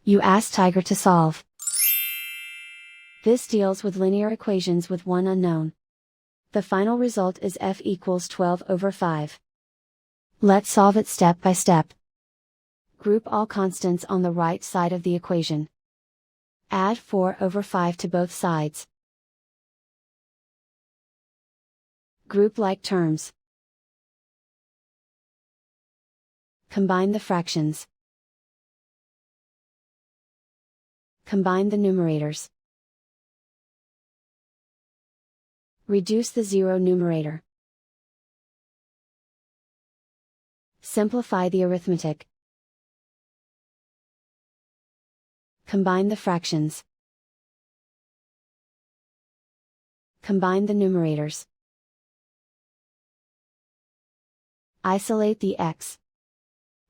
You ask Tiger to solve. This deals with linear equations with one unknown. The final result is f equals 12 over 5. Let's solve it step by step. Group all constants on the right side of the equation. Add 4 over 5 to both sides. Group like terms. Combine the fractions. Combine the numerators. Reduce the zero numerator. Simplify the arithmetic. Combine the fractions. Combine the numerators. Isolate the x.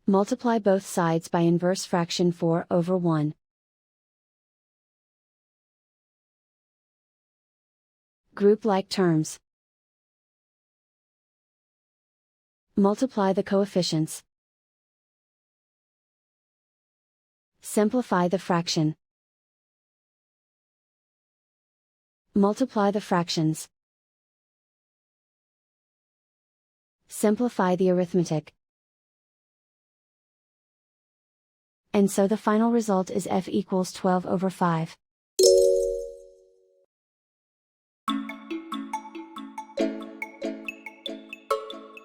Multiply both sides by inverse fraction 4 over 1. Group like terms. Multiply the coefficients. Simplify the fraction. Multiply the fractions. Simplify the arithmetic. And so the final result is f equals 12 over 5.